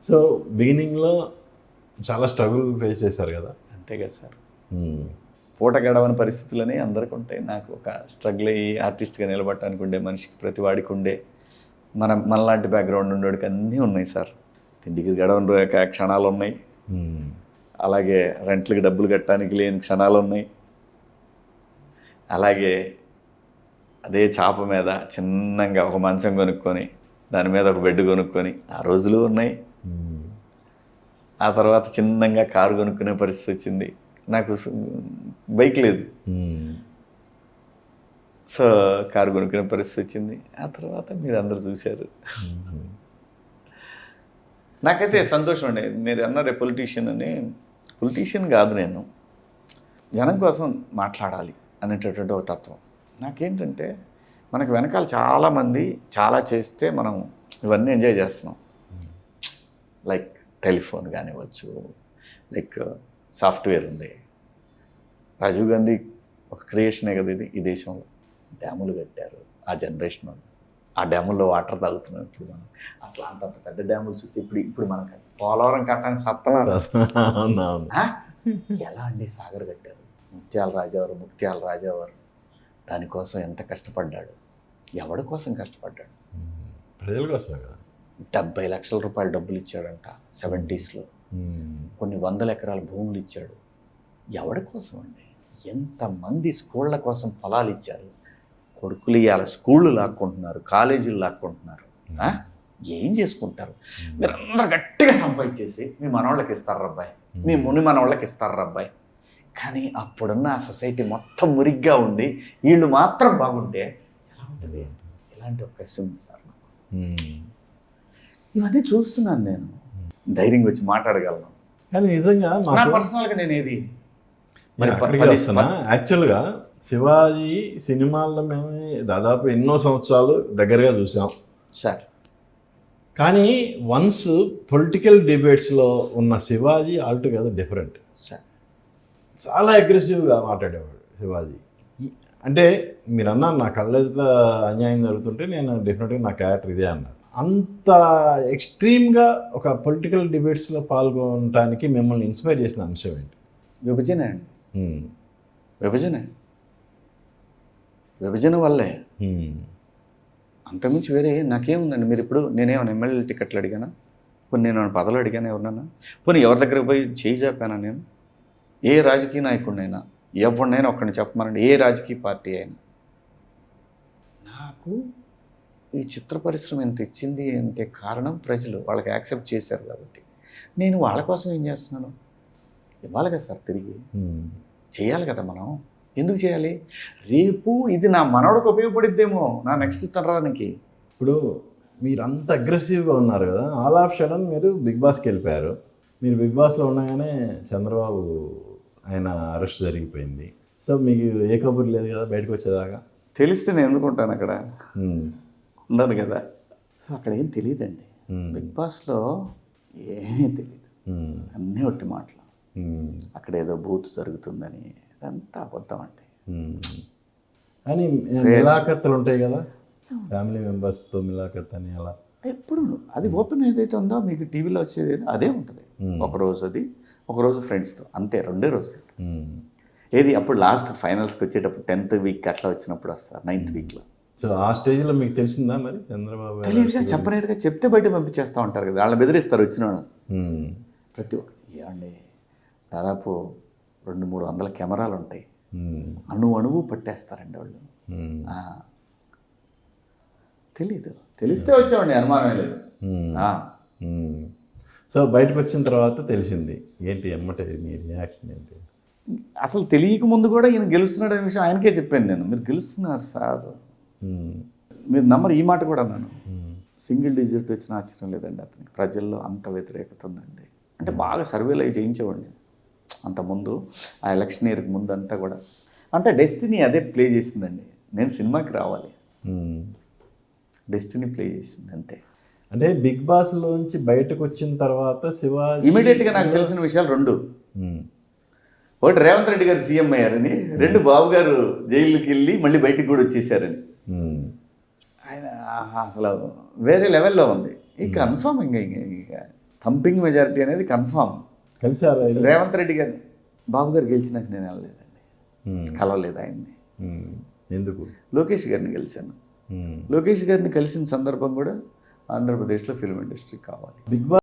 So బిగినింగ్లో చాలా struggle face చేశారు కదా. అంతే కదా సార్. పూట గడవని పరిస్థితులని అందరికీ ఉంటాయి. నాకు ఒక స్ట్రగుల్ అయ్యి ఆర్టిస్ట్గా నిలబడటానికి ఉండే మనిషికి, ప్రతి వాడికి ఉండే, మనలాంటి బ్యాక్గ్రౌండ్ ఉండేవాడికి అన్నీ ఉన్నాయి సార్. తిండికి గడవని క్షణాలు ఉన్నాయి, అలాగే రెంట్లకి డబ్బులు కట్టడానికి లేని క్షణాలు ఉన్నాయి, అలాగే అదే చాప మీద చిన్నగా ఒక మంచం కొనుక్కొని దాని మీద ఒక బెడ్ కొనుక్కొని ఆ రోజులు ఉన్నాయి. ఆ తర్వాత చిన్నగా కారు కొనుక్కునే పరిస్థితి వచ్చింది. నాకు బైక్ లేదు, సో కారు కొనుక్కునే పరిస్థితి వచ్చింది. ఆ తర్వాత మీరు అందరు చూశారు. నాకైతే సంతోషం అండి. మీరు అన్నారే పొలిటీషియన్ అని. పొలిటీషియన్ కాదు, నేను జనం కోసం మాట్లాడాలి అనేటటువంటి ఒక తత్వం నాకేంటంటే, మనకు వెనకాల చాలామంది చాలా చేస్తే మనం ఇవన్నీ ఎంజాయ్ చేస్తున్నాం. లైక్ టెలిఫోన్ కానివ్వచ్చు, లైక్ సాఫ్ట్వేర్ ఉంది. రాజీవ్ గాంధీ ఒక క్రియేషనే కదా ఇది. ఈ దేశంలో డ్యాములు కట్టారు ఆ జనరేషన్ వాళ్ళు. ఆ డ్యాముల్లో వాటర్ తాగుతున్నాం ఇప్పుడు మనం. అసలు అంత పెద్ద డ్యాములు చూసి ఇప్పుడు మనకు పోలవరం కట్టడానికి సత్తనా ఎలా అండి సాగర్ కట్టారు. ముత్యాల రాజావారు దానికోసం ఎంత కష్టపడ్డాడు, ఎవడి కోసం కష్టపడ్డాడు. ప్రజల కోసం కదా. 70 లక్షల రూపాయలు డబ్బులు ఇచ్చాడంట 70sలో. కొన్ని 100 ఎకరాల భూములు ఇచ్చాడు. ఎవడి కోసం అండి. ఎంతమంది స్కూళ్ళ కోసం పొలాలు ఇచ్చారు. కొడుకులు ఇవాళ స్కూళ్ళు లాక్కుంటున్నారు, కాలేజీలు లాక్కుంటున్నారు. ఏం చేసుకుంటారు. మీరు అందరు గట్టిగా సంపాదించేసి మీ మనవాళ్ళకి ఇస్తారు రబ్బాయి, మీ ముని మనవాళ్ళకి ఇస్తారు రబ్బాయి. కానీ అప్పుడున్న ఆ సొసైటీ మొత్తం మురిగ్గా ఉండి వీళ్ళు మాత్రం బాగుంటే ఎలా ఉంటుంది. ఇలాంటి ఒక క్వశ్చన్ ఉంది సార్ నాకు. ఇవన్నీ చూస్తున్నాను నేను. ధైర్యంగా వచ్చి మాట్లాడగలను. కానీ నిజంగా నా పర్సనల్గా నేను ఏది యాక్చువల్గా శివాజీ సినిమాల్లో మేము దాదాపు ఎన్నో సంవత్సరాలు దగ్గరగా చూసాం సార్. కానీ వన్స్ పొలిటికల్ డిబేట్స్లో ఉన్న శివాజీ ఆల్టుగెదర్ డిఫరెంట్ సార్. చాలా అగ్రెసివ్గా మాట్లాడేవాడు శివాజీ. అంటే మీరు అన్నారు నా కళ్ళెదుట అన్యాయం జరుగుతుంటే నేను డెఫినెట్గా నా క్యారెక్టర్ ఇదే అన్నారు. అంత ఎక్స్ట్రీమ్గా ఒక పొలిటికల్ డిబేట్స్లో పాల్గొనడానికి మిమ్మల్ని ఇన్స్పైర్ చేసిన అంశం ఏంటి? విభజన అండి. విభజన వల్లే. అంతకుమించి వేరే నాకేముందండి. మీరు ఇప్పుడు నేనేమైనా ఎమ్మెల్యే టికెట్లు అడిగానా? పోనీ నేను పదవులు అడిగానా ఎవరినైనా? పోనీ ఎవరి దగ్గర పోయి చేయి చెప్పానా నేను? ఏ రాజకీయ నాయకుడినైనా ఎవరినైనా ఒక్కడిని చెప్పమనండి, ఏ రాజకీయ పార్టీ అయినా. నాకు ఈ చిత్ర పరిశ్రమ ఎంత ఇచ్చింది అంటే కారణం ప్రజలు. వాళ్ళకి యాక్సెప్ట్ చేశారు కాబట్టి నేను వాళ్ళ కోసం ఏం చేస్తున్నాను. ఇవ్వాలి కదా సార్, తిరిగి చేయాలి కదా మనం. ఎందుకు చేయాలి? రేపు ఇది నా మనవడికి ఉపయోగపడిద్దేమో, నా నెక్స్ట్ తరానికి. ఇప్పుడు మీరు అంత అగ్రెసివ్గా ఉన్నారు కదా, ఆల్ ఆఫ్ సడన్ మీరు బిగ్ బాస్కి వెళ్ళిపోయారు. మీరు బిగ్ బాస్లో ఉండగానే చంద్రబాబు ఆయన అరెస్ట్ జరిగిపోయింది. సో మీకు ఏ కబుర్ లేదు కదా బయటకు వచ్చేదాకా. తెలిస్తే నేను ఎందుకుంటాను అక్కడ, ఉండను కదా. సో అక్కడ ఏం తెలియదండి. బిగ్ బాస్లో ఏమీ తెలియదు, అన్నీ ఒట్టి మాటలు. అక్కడ ఏదో బూత్ జరుగుతుందని అదంతా అబద్ధం అండి. కానీ మిలాఖత్తులు ఉంటాయి కదా, ఫ్యామిలీ మెంబర్స్తో మిలాఖత్ అని. అలా ఎప్పుడు అది ఓపెన్ ఏదైతే ఉందో మీకు టీవీలో వచ్చేది అదే ఉంటుంది. ఒకరోజు అది, ఒకరోజు ఫ్రెండ్స్తో, అంతే. 2 రోజులు. ఏది అప్పుడు లాస్ట్ ఫైనల్స్కి వచ్చేటప్పుడు 10th వీక్ అట్లా వచ్చినప్పుడు వస్తారు, 9th వీక్లో. సో ఆ స్టేజ్లో మీకు తెలిసిందా మరి చంద్రబాబు? తెలియదుగా, చెప్పలేరుగా. చెప్తే బయట పంపించేస్తూ ఉంటారు కదా, వాళ్ళని బెదిరిస్తారు వచ్చిన వాళ్ళు. ప్రతి ఒక్కరు ఏమండి దాదాపు 200-300 కెమెరాలు ఉంటాయి. అణువు పట్టేస్తారండి వాళ్ళు. తెలీదు. తెలిస్తే వచ్చామండి, అనుమానమే లేదు. సో బయటకు వచ్చిన తర్వాత తెలిసింది ఏంటి? ఎమ్మటే మీ రియాక్షన్ ఏంటి? అసలు తెలియక ముందు కూడా ఈయన గెలుస్తున్నాడు అనే విషయం ఆయనకే చెప్పాను నేను. మీరు గెలుస్తున్నారు సార్, మీరు నమ్మరు. ఈ మాట కూడా అన్నాను. సింగిల్ డిజిట్ వచ్చిన ఆశ్చర్యం లేదండి. అతనికి ప్రజల్లో అంత వ్యతిరేకత ఉందండి. అంటే బాగా సర్వేలు అవి చేయించేవాడిని అంతకుముందు, ఆ ఎలక్షన్ ఇయర్కి ముందు అంతా కూడా. అంటే డెస్టినీ అదే ప్లే చేసిందండి. నేను సినిమాకి రావాలి, డెస్టినీ ప్లే చేసింది అంతే. అంటే బిగ్ బాస్లోంచి బయటకు వచ్చిన తర్వాత శివాజీ ఇమీడియట్గా నాకు తెలిసిన విషయాలు 2. ఒకటి రేవంత్ రెడ్డి గారు సీఎం అయ్యారని, 2 బాబు గారు జైలుకి వెళ్ళి మళ్ళీ బయటకు కూడా వచ్చేసారని. ఆయన అసలు వేరే లెవెల్లో ఉంది. ఇక కన్ఫామ్ ఇక థంపింగ్ మెజారిటీ అనేది కన్ఫామ్. కలిసారా రేవంత్ రెడ్డి గారిని బాబు గారు గెలిచినాక నేను వెళ్ళలేదండి, కలవలేదు ఆయన్ని. ఎందుకు? లోకేష్ గారిని కలిశాను. లోకేష్ గారిని కలిసిన సందర్భం కూడా ఆంధ్రప్రదేశ్లో ఫిల్మ్ ఇండస్ట్రీ కావాలి. Bigg boss